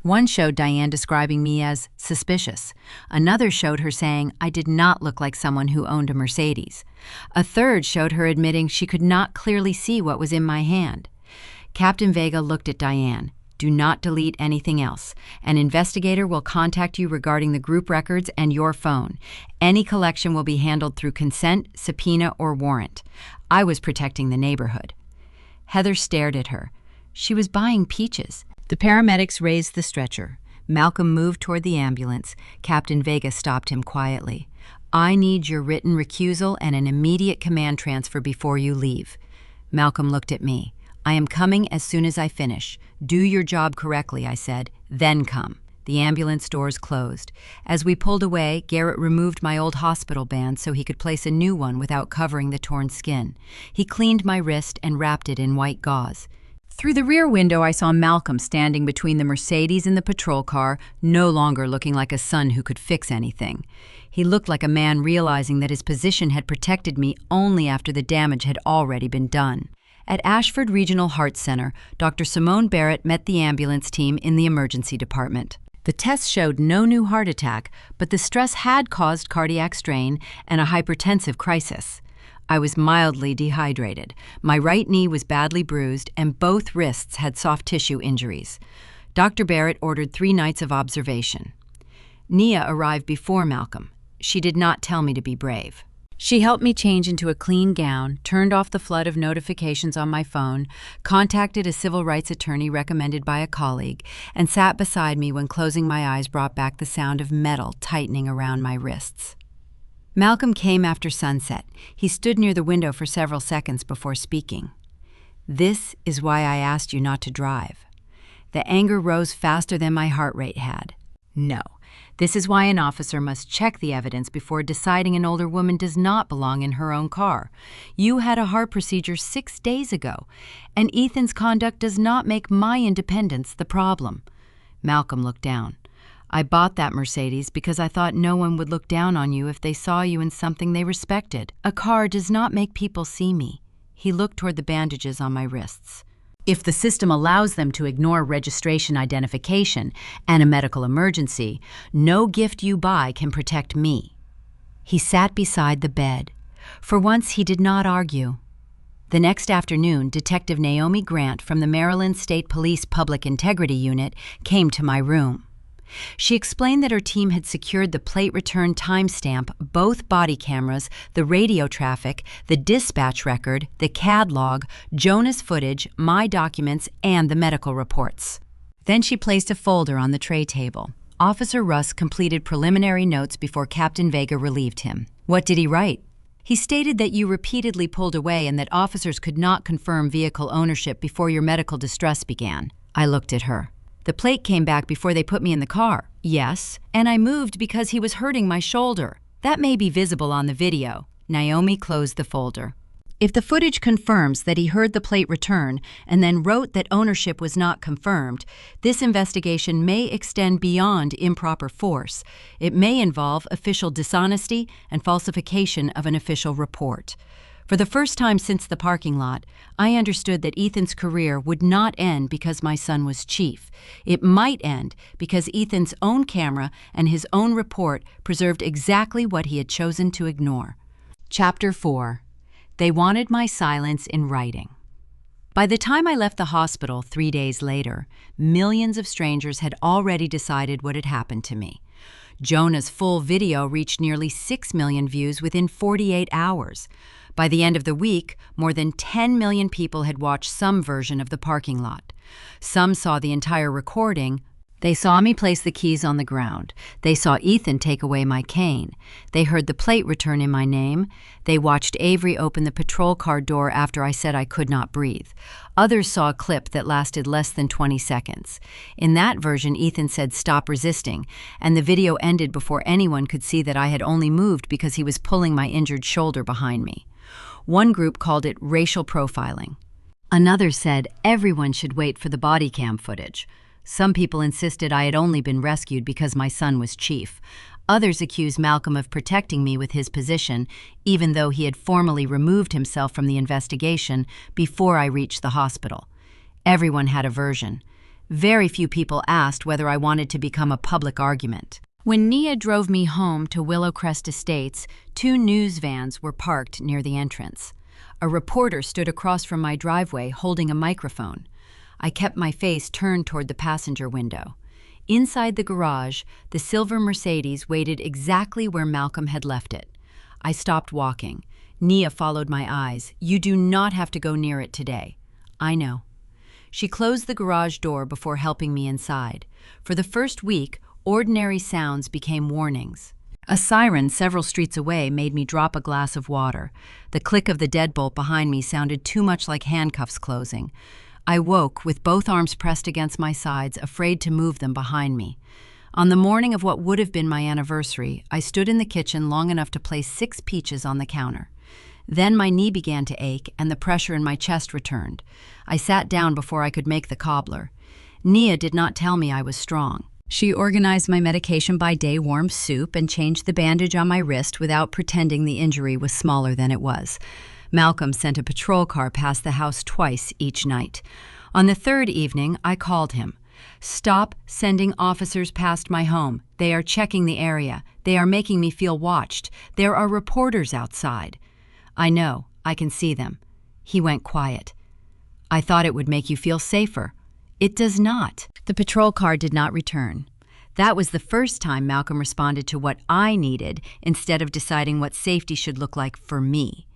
One showed Diane describing me as suspicious. Another showed her saying I did not look like someone who owned a Mercedes. A third showed her admitting she could not clearly see what was in my hand. Captain Vega looked at Diane. "Do not delete anything else. An investigator will contact you regarding the group records and your phone. Any collection will be handled through consent, subpoena, or warrant." I was protecting the neighborhood. Heather stared at her. She was buying peaches. The paramedics raised the stretcher. Malcolm moved toward the ambulance. Captain Vega stopped him quietly. "I need your written recusal and an immediate command transfer before you leave." Malcolm looked at me. "I am coming as soon as I finish. Do your job correctly," I said. "Then come." The ambulance doors closed. As we pulled away, Garrett removed my old hospital band so he could place a new one without covering the torn skin. He cleaned my wrist and wrapped it in white gauze. Through the rear window, I saw Malcolm standing between the Mercedes and the patrol car, no longer looking like a son who could fix anything. He looked like a man realizing that his position had protected me only after the damage had already been done. At Ashford Regional Heart Center, Dr. Simone Barrett met the ambulance team in the emergency department. The tests showed no new heart attack, but the stress had caused cardiac strain and a hypertensive crisis. I was mildly dehydrated. My right knee was badly bruised, and both wrists had soft tissue injuries. Dr. Barrett ordered 3 nights of observation. Nia arrived before Malcolm. She did not tell me to be brave. She helped me change into a clean gown, turned off the flood of notifications on my phone, contacted a civil rights attorney recommended by a colleague, and sat beside me when closing my eyes brought back the sound of metal tightening around my wrists. Malcolm came after sunset. He stood near the window for several seconds before speaking. "This is why I asked you not to drive." The anger rose faster than my heart rate had. "No. This is why an officer must check the evidence before deciding an older woman does not belong in her own car. You had a heart procedure 6 days ago, and Ethan's conduct does not make my independence the problem." Malcolm looked down. "I bought that Mercedes because I thought no one would look down on you if they saw you in something they respected. A car does not make people see me." He looked toward the bandages on my wrists. "If the system allows them to ignore registration identification and a medical emergency, no gift you buy can protect me." He sat beside the bed. For once, he did not argue. The next afternoon, Detective Naomi Grant from the Maryland State Police Public Integrity Unit came to my room. She explained that her team had secured the plate return timestamp, both body cameras, the radio traffic, the dispatch record, the CAD log, Jonah's footage, my documents, and the medical reports. Then she placed a folder on the tray table. Officer Russ completed preliminary notes before Captain Vega relieved him. "What did he write?" "He stated that you repeatedly pulled away and that officers could not confirm vehicle ownership before your medical distress began." I looked at her. "The plate came back before they put me in the car." "Yes, and I moved because he was hurting my shoulder. That may be visible on the video." Naomi closed the folder. "If the footage confirms that he heard the plate return and then wrote that ownership was not confirmed, this investigation may extend beyond improper force. It may involve official dishonesty and falsification of an official report." For the first time since the parking lot, I understood that Ethan's career would not end because my son was chief. It might end because Ethan's own camera and his own report preserved exactly what he had chosen to ignore. Chapter 4. They wanted my silence in writing. By the time I left the hospital 3 days later, millions of strangers had already decided what had happened to me. Jonah's full video reached nearly 6 million views within 48 hours. By the end of the week, more than 10 million people had watched some version of the parking lot. Some saw the entire recording. They saw me place the keys on the ground. They saw Ethan take away my cane. They heard the plate return in my name. They watched Avery open the patrol car door after I said I could not breathe. Others saw a clip that lasted less than 20 seconds. In that version, Ethan said, "Stop resisting," and the video ended before anyone could see that I had only moved because he was pulling my injured shoulder behind me. One group called it racial profiling. Another said everyone should wait for the body cam footage. Some people insisted I had only been rescued because my son was chief. Others accused Malcolm of protecting me with his position, even though he had formally removed himself from the investigation before I reached the hospital. Everyone had a version. Very few people asked whether I wanted to become a public argument. When Nia drove me home to Willowcrest Estates, 2 news vans were parked near the entrance. A reporter stood across from my driveway holding a microphone. I kept my face turned toward the passenger window. Inside the garage, the silver Mercedes waited exactly where Malcolm had left it. I stopped walking. Nia followed my eyes. "You do not have to go near it today." "I know." She closed the garage door before helping me inside. For the first week, ordinary sounds became warnings. A siren several streets away made me drop a glass of water. The click of the deadbolt behind me sounded too much like handcuffs closing. I woke with both arms pressed against my sides, afraid to move them behind me. On the morning of what would have been my anniversary, I stood in the kitchen long enough to place 6 peaches on the counter. Then my knee began to ache and the pressure in my chest returned. I sat down before I could make the cobbler. Nia did not tell me I was strong. She organized my medication by day, warmed soup, and changed the bandage on my wrist without pretending the injury was smaller than it was. Malcolm sent a patrol car past the house twice each night. On the 3rd evening, I called him. "Stop sending officers past my home. They are checking the area. They are making me feel watched. There are reporters outside." "I know. I can see them." He went quiet. "I thought it would make you feel safer." "It does not." The patrol car did not return. That was the first time Malcolm responded to what I needed instead of deciding what safety should look like for me.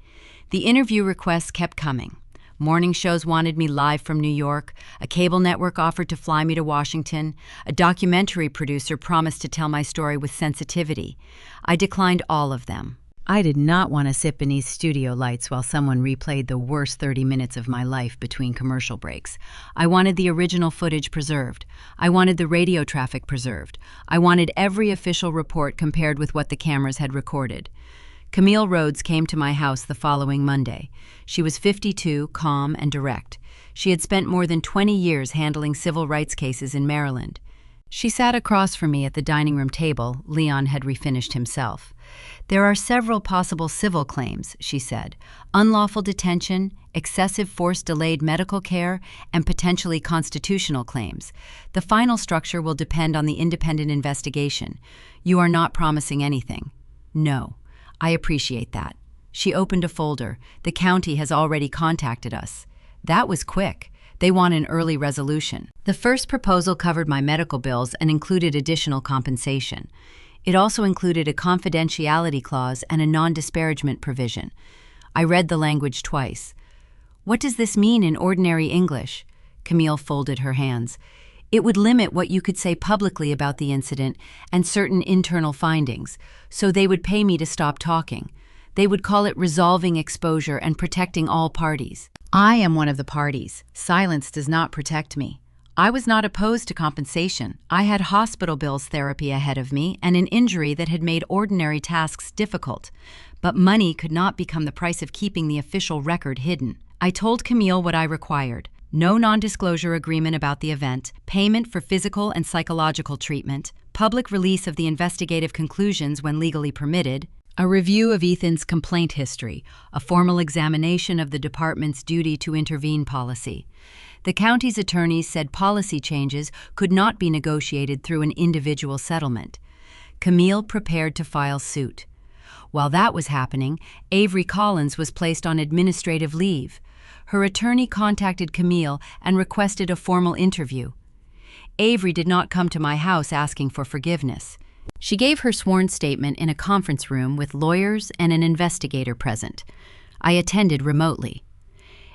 The interview requests kept coming. Morning shows wanted me live from New York. A cable network offered to fly me to Washington. A documentary producer promised to tell my story with sensitivity. I declined all of them. I did not want to sit beneath studio lights while someone replayed the worst 30 minutes of my life between commercial breaks. I wanted the original footage preserved. I wanted the radio traffic preserved. I wanted every official report compared with what the cameras had recorded. Camille Rhodes came to my house the following Monday. She was 52, calm, and direct. She had spent more than 20 years handling civil rights cases in Maryland. She sat across from me at the dining room table. Leon had refinished himself. "There are several possible civil claims," she said. "Unlawful detention, excessive force delayed medical care, and potentially constitutional claims. The final structure will depend on the independent investigation. You are not promising anything." "No. I appreciate that." She opened a folder. "The county has already contacted us." That was quick. They want an early resolution. The first proposal covered my medical bills and included additional compensation. It also included a confidentiality clause and a non-disparagement provision. I read the language twice. "What does this mean in ordinary English?" Camille folded her hands. "It would limit what you could say publicly about the incident and certain internal findings, so they would pay me to stop talking. They would call it resolving exposure and protecting all parties. I am one of the parties. Silence does not protect me. I was not opposed to compensation. I had hospital bills, therapy ahead of me, and an injury that had made ordinary tasks difficult. But money could not become the price of keeping the official record hidden. I told Camille what I required. No non-disclosure agreement about the event, payment for physical and psychological treatment, public release of the investigative conclusions when legally permitted, a review of Ethan's complaint history, a formal examination of the department's duty to intervene policy. The county's attorneys said policy changes could not be negotiated through an individual settlement. Camille prepared to file suit. While that was happening, Avery Collins was placed on administrative leave. Her attorney contacted Camille and requested a formal interview. Avery did not come to my house asking for forgiveness. She gave her sworn statement in a conference room with lawyers and an investigator present. I attended remotely.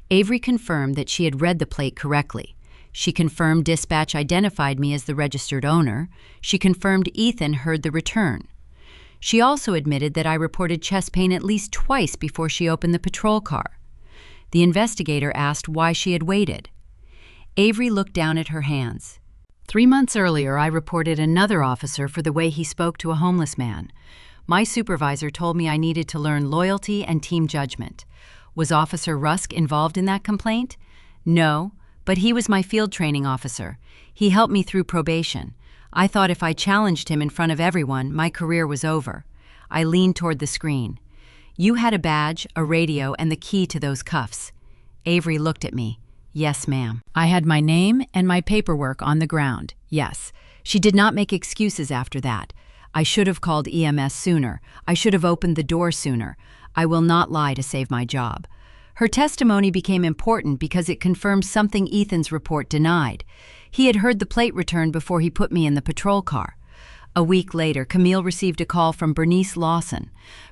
Avery confirmed that she had read the plate correctly. She confirmed dispatch identified me as the registered owner. She confirmed Ethan heard the return. She also admitted that I reported chest pain at least twice before she opened the patrol car. The investigator asked why she had waited. Avery looked down at her hands. 3 months earlier, I reported another officer for the way he spoke to a homeless man. My supervisor told me I needed to learn loyalty and team judgment. Was Officer Rusk involved in that complaint? No, but he was my field training officer. He helped me through probation. I thought if I challenged him in front of everyone, my career was over. I leaned toward the screen. You had a badge, a radio, and the key to those cuffs. Avery looked at me. Yes, ma'am. I had my name and my paperwork on the ground. Yes. She did not make excuses after that. I should have called EMS sooner. I should have opened the door sooner. I will not lie to save my job. Her testimony became important because it confirmed something Ethan's report denied. He had heard the plate return before he put me in the patrol car. A week later, Camille received a call from Bernice Lawson.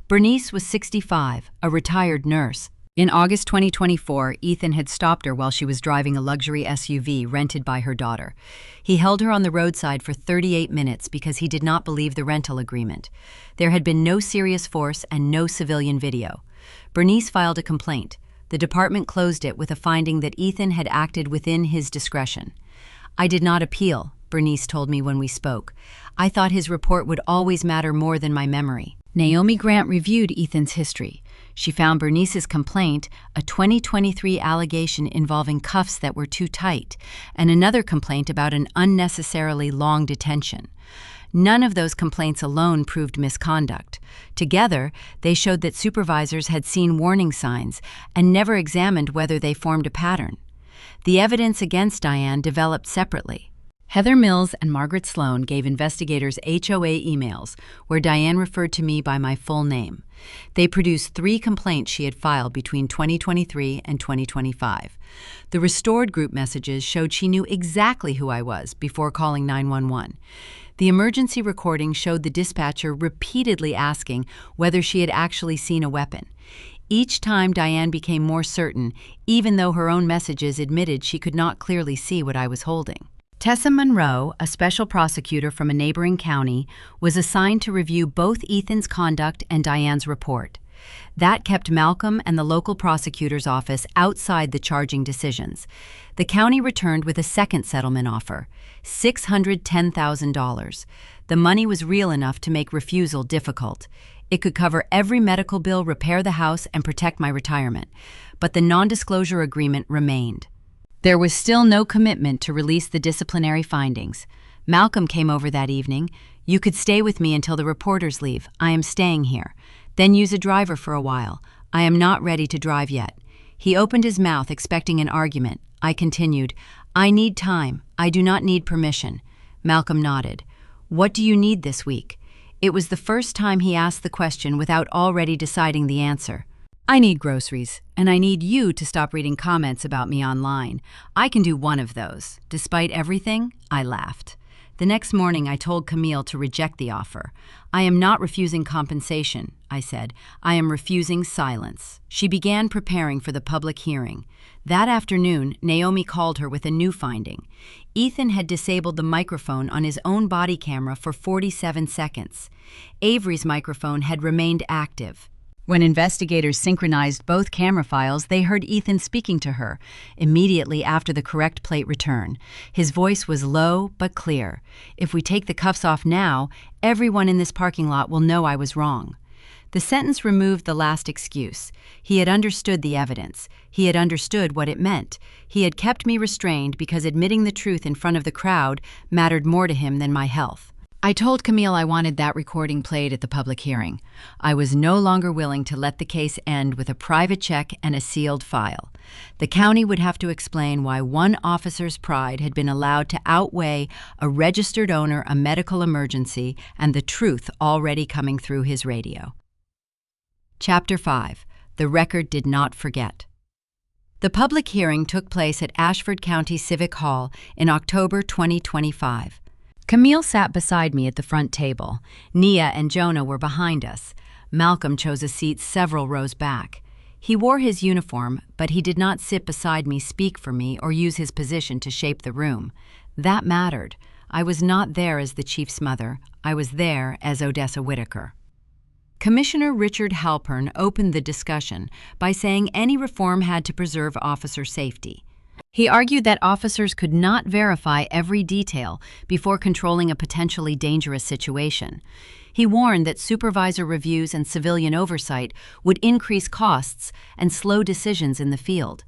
Bernice was 65, a retired nurse. In August 2024, Ethan had stopped her while she was driving a luxury SUV rented by her daughter. He held her on the roadside for 38 minutes because he did not believe the rental agreement. There had been no serious force and no civilian video. Bernice filed a complaint. The department closed it with a finding that Ethan had acted within his discretion. I did not appeal. Bernice told me when we spoke. I thought his report would always matter more than my memory. Naomi Grant reviewed Ethan's history. She found Bernice's complaint, a 2023 allegation involving cuffs that were too tight, and another complaint about an unnecessarily long detention. None of those complaints alone proved misconduct. Together, they showed that supervisors had seen warning signs and never examined whether they formed a pattern. The evidence against Diane developed separately. Heather Mills and Margaret Sloan gave investigators HOA emails where Diane referred to me by my full name. They produced 3 complaints she had filed between 2023 and 2025. The restored group messages showed she knew exactly who I was before calling 911. The emergency recording showed the dispatcher repeatedly asking whether she had actually seen a weapon. Each time Diane became more certain, even though her own messages admitted she could not clearly see what I was holding. Tessa Monroe, a special prosecutor from a neighboring county, was assigned to review both Ethan's conduct and Diane's report. That kept Malcolm and the local prosecutor's office outside the charging decisions. The county returned with a second settlement offer, $610,000. The money was real enough to make refusal difficult. It could cover every medical bill, repair the house, and protect my retirement. But the non-disclosure agreement remained. There was still no commitment to release the disciplinary findings. Malcolm came over that evening. "You could stay with me until the reporters leave. I am staying here. Then use a driver for a while. I am not ready to drive yet." He opened his mouth, expecting an argument. I continued, "I need time. I do not need permission." Malcolm nodded. "What do you need this week?" It was the first time he asked the question without already deciding the answer. "I need groceries, and I need you to stop reading comments about me online. I can do one of those." Despite everything, I laughed. The next morning, I told Camille to reject the offer. "I am not refusing compensation," I said. "I am refusing silence." She began preparing for the public hearing. That afternoon, Naomi called her with a new finding. Ethan had disabled the microphone on his own body camera for 47 seconds. Avery's microphone had remained active. When investigators synchronized both camera files, they heard Ethan speaking to her immediately after the correct plate return. His voice was low but clear. "If we take the cuffs off now, everyone in this parking lot will know I was wrong." The sentence removed the last excuse. He had understood the evidence. He had understood what it meant. He had kept me restrained because admitting the truth in front of the crowd mattered more to him than my health. I told Camille I wanted that recording played at the public hearing. I was no longer willing to let the case end with a private check and a sealed file. The county would have to explain why one officer's pride had been allowed to outweigh a registered owner, a medical emergency, and the truth already coming through his radio. Chapter 5. The Record Did Not Forget. The public hearing took place at Ashford County Civic Hall in October 2025. Camille sat beside me at the front table. Nia and Jonah were behind us. Malcolm chose a seat several rows back. He wore his uniform, but he did not sit beside me, speak for me, or use his position to shape the room. That mattered. I was not there as the chief's mother. I was there as Odessa Whitaker. Commissioner Richard Halpern opened the discussion by saying any reform had to preserve officer safety. He argued that officers could not verify every detail before controlling a potentially dangerous situation. He warned that supervisor reviews and civilian oversight would increase costs and slow decisions in the field.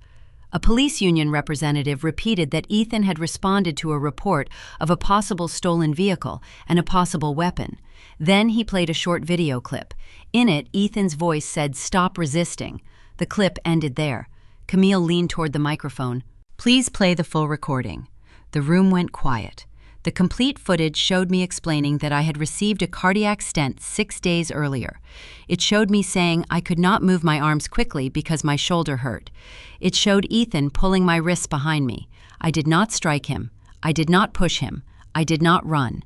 A police union representative repeated that Ethan had responded to a report of a possible stolen vehicle and a possible weapon. Then he played a short video clip. In it, Ethan's voice said, "Stop resisting." The clip ended there. Camille leaned toward the microphone. "Please play the full recording." The room went quiet. The complete footage showed me explaining that I had received a cardiac stent 6 days earlier. It showed me saying I could not move my arms quickly because my shoulder hurt. It showed Ethan pulling my wrists behind me. I did not strike him. I did not push him. I did not run.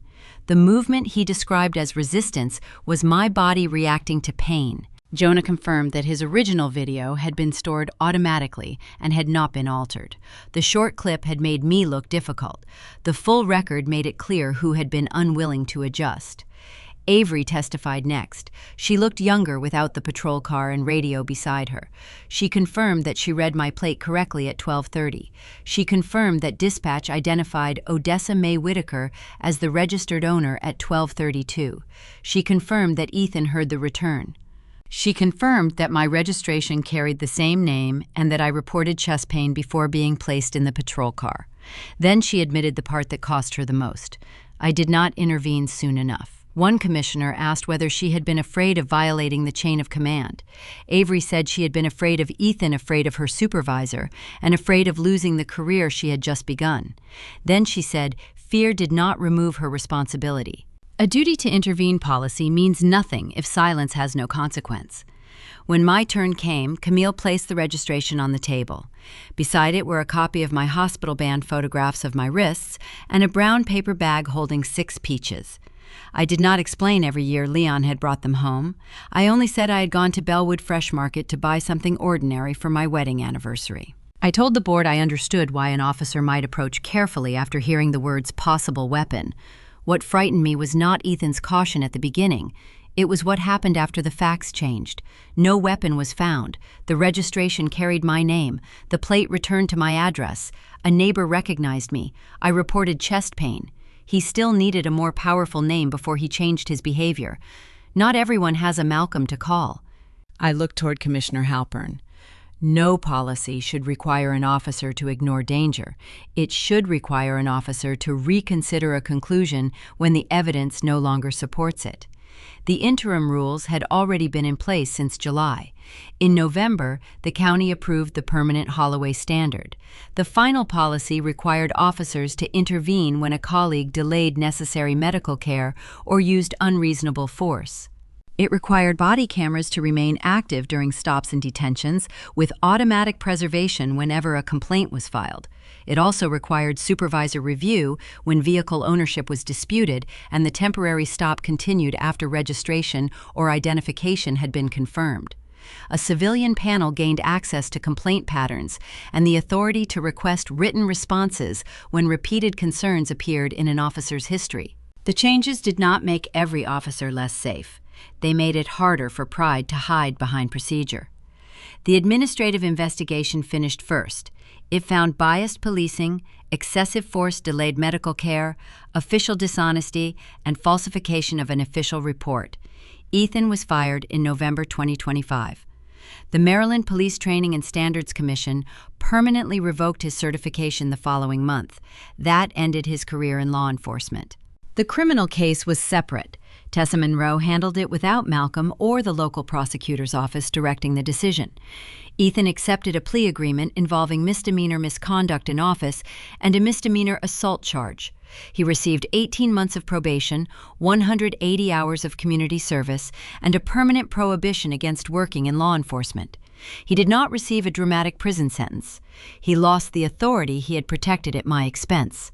The movement he described as resistance was my body reacting to pain. Jonah confirmed that his original video had been stored automatically and had not been altered. The short clip had made me look difficult. The full record made it clear who had been unwilling to adjust. Avery testified next. She looked younger without the patrol car and radio beside her. She confirmed that she read my plate correctly at 12:30. She confirmed that dispatch identified Odessa Whitaker as the registered owner at 12:32. She confirmed that Ethan heard the return. She confirmed that my registration carried the same name and that I reported chest pain before being placed in the patrol car. Then she admitted the part that cost her the most. I did not intervene soon enough. One commissioner asked whether she had been afraid of violating the chain of command. Avery said she had been afraid of Ethan, afraid of her supervisor, and afraid of losing the career she had just begun. Then she said fear did not remove her responsibility. A duty to intervene policy means nothing if silence has no consequence. When my turn came, Camille placed the registration on the table. Beside it were a copy of my hospital band photographs of my wrists and a brown paper bag holding 6 peaches. I did not explain every year Leon had brought them home. I only said I had gone to Bellwood Fresh Market to buy something ordinary for my wedding anniversary. I told the board I understood why an officer might approach carefully after hearing the words possible weapon. What frightened me was not Ethan's caution at the beginning. It was what happened after the facts changed. No weapon was found. The registration carried my name. The plate returned to my address. A neighbor recognized me. I reported chest pain. He still needed a more powerful name before he changed his behavior. Not everyone has a Malcolm to call. I looked toward Commissioner Halpern. No policy should require an officer to ignore danger. It should require an officer to reconsider a conclusion when the evidence no longer supports it. The interim rules had already been in place since July. In November, the county approved the permanent Holloway standard. The final policy required officers to intervene when a colleague delayed necessary medical care or used unreasonable force. It required body cameras to remain active during stops and detentions, with automatic preservation whenever a complaint was filed. It also required supervisor review when vehicle ownership was disputed and the temporary stop continued after registration or identification had been confirmed. A civilian panel gained access to complaint patterns and the authority to request written responses when repeated concerns appeared in an officer's history. The changes did not make every officer less safe. They made it harder for pride to hide behind procedure. The administrative investigation finished first. It found biased policing, excessive force delayed medical care, official dishonesty, and falsification of an official report. Ethan was fired in November 2025. The Maryland Police Training and Standards Commission permanently revoked his certification the following month. That ended his career in law enforcement. The criminal case was separate. Tessa Monroe handled it without Malcolm or the local prosecutor's office directing the decision. Ethan accepted a plea agreement involving misdemeanor misconduct in office and a misdemeanor assault charge. He received 18 months of probation, 180 hours of community service, and a permanent prohibition against working in law enforcement. He did not receive a dramatic prison sentence. He lost the authority he had protected at my expense.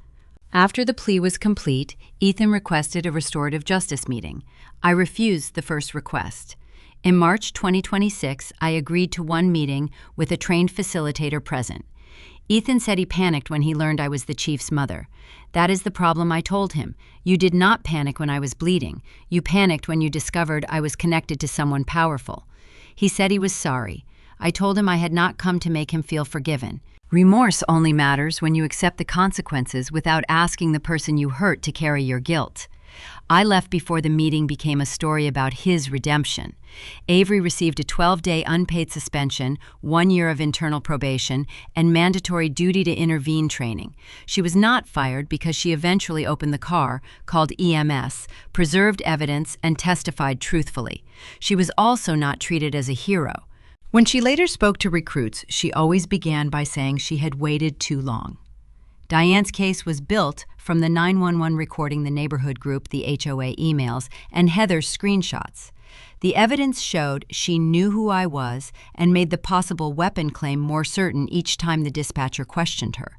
After the plea was complete, Ethan requested a restorative justice meeting. I refused the first request. In March 2026, I agreed to one meeting with a trained facilitator present. Ethan said he panicked when he learned I was the chief's mother. That is the problem, I told him. You did not panic when I was bleeding. You panicked when you discovered I was connected to someone powerful. He said he was sorry. I told him I had not come to make him feel forgiven. Remorse only matters when you accept the consequences without asking the person you hurt to carry your guilt. I left before the meeting became a story about his redemption. Avery received a 12-day unpaid suspension, 1 year of internal probation, and mandatory duty to intervene training. She was not fired because she eventually opened the car, called EMS, preserved evidence, and testified truthfully. She was also not treated as a hero. When she later spoke to recruits, she always began by saying she had waited too long. Diane's case was built from the 911 recording the neighborhood group, the HOA emails, and Heather's screenshots. The evidence showed she knew who I was and made the possible weapon claim more certain each time the dispatcher questioned her.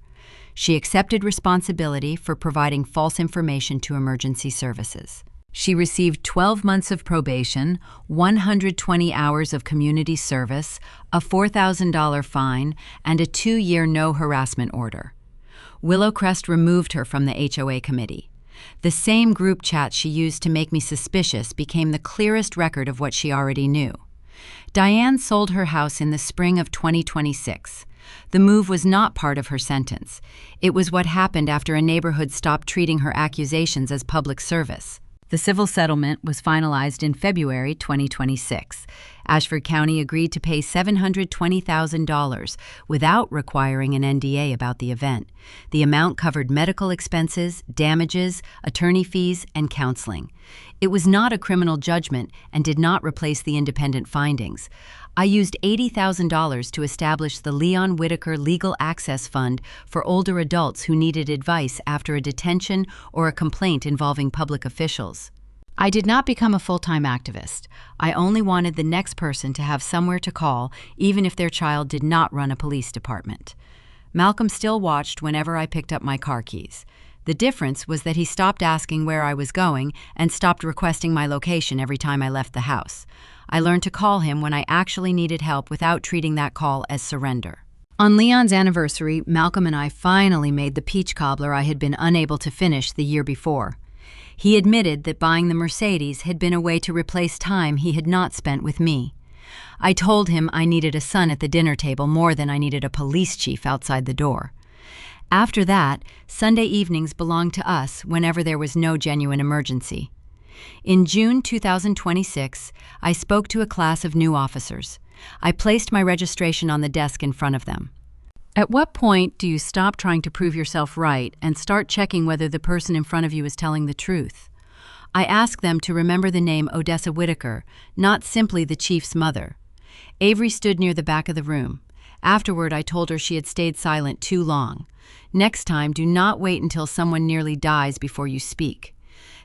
She accepted responsibility for providing false information to emergency services. She received 12 months of probation, 120 hours of community service, a $4,000 fine, and a 2-year no harassment order. Willowcrest removed her from the HOA committee. The same group chat she used to make me suspicious became the clearest record of what she already knew. Diane sold her house in the spring of 2026. The move was not part of her sentence. It was what happened after a neighborhood stopped treating her accusations as public service. The civil settlement was finalized in February 2026. Ashford County agreed to pay $720,000 without requiring an NDA about the event. The amount covered medical expenses, damages, attorney fees, and counseling. It was not a criminal judgment and did not replace the independent findings. I used $80,000 to establish the Odessa Whitaker Legal Access Fund for older adults who needed advice after a detention or a complaint involving public officials. I did not become a full-time activist. I only wanted the next person to have somewhere to call, even if their child did not run a police department. Malcolm still watched whenever I picked up my car keys. The difference was that he stopped asking where I was going and stopped requesting my location every time I left the house. I learned to call him when I actually needed help without treating that call as surrender. On Leon's anniversary, Malcolm and I finally made the peach cobbler I had been unable to finish the year before. He admitted that buying the Mercedes had been a way to replace time he had not spent with me. I told him I needed a son at the dinner table more than I needed a police chief outside the door. After that, Sunday evenings belonged to us whenever there was no genuine emergency. In June 2026, I spoke to a class of new officers. I placed my registration on the desk in front of them. At what point do you stop trying to prove yourself right and start checking whether the person in front of you is telling the truth? I asked them to remember the name Odessa Whitaker, not simply the chief's mother. Avery stood near the back of the room. Afterward, I told her she had stayed silent too long. Next time, do not wait until someone nearly dies before you speak.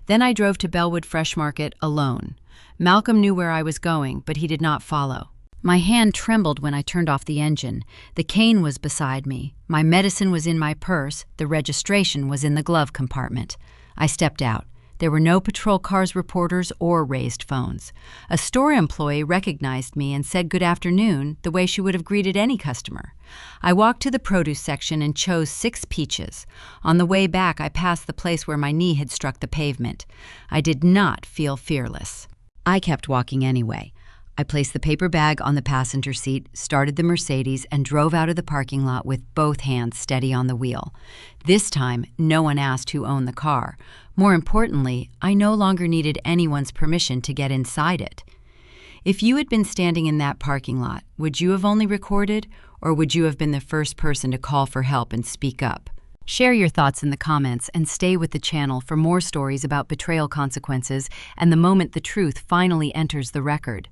Then I drove to Bellwood Fresh Market alone. Malcolm knew where I was going, but he did not follow. My hand trembled when I turned off the engine. The cane was beside me. My medicine was in my purse. The registration was in the glove compartment. I stepped out. There were no patrol cars, reporters, or raised phones. A store employee recognized me and said good afternoon the way she would have greeted any customer. I walked to the produce section and chose 6 peaches. On the way back, I passed the place where my knee had struck the pavement. I did not feel fearless. I kept walking anyway. I placed the paper bag on the passenger seat, started the Mercedes, and drove out of the parking lot with both hands steady on the wheel. This time, no one asked who owned the car. More importantly, I no longer needed anyone's permission to get inside it. If you had been standing in that parking lot, would you have only recorded, or would you have been the first person to call for help and speak up? Share your thoughts in the comments and stay with the channel for more stories about betrayal consequences and the moment the truth finally enters the record.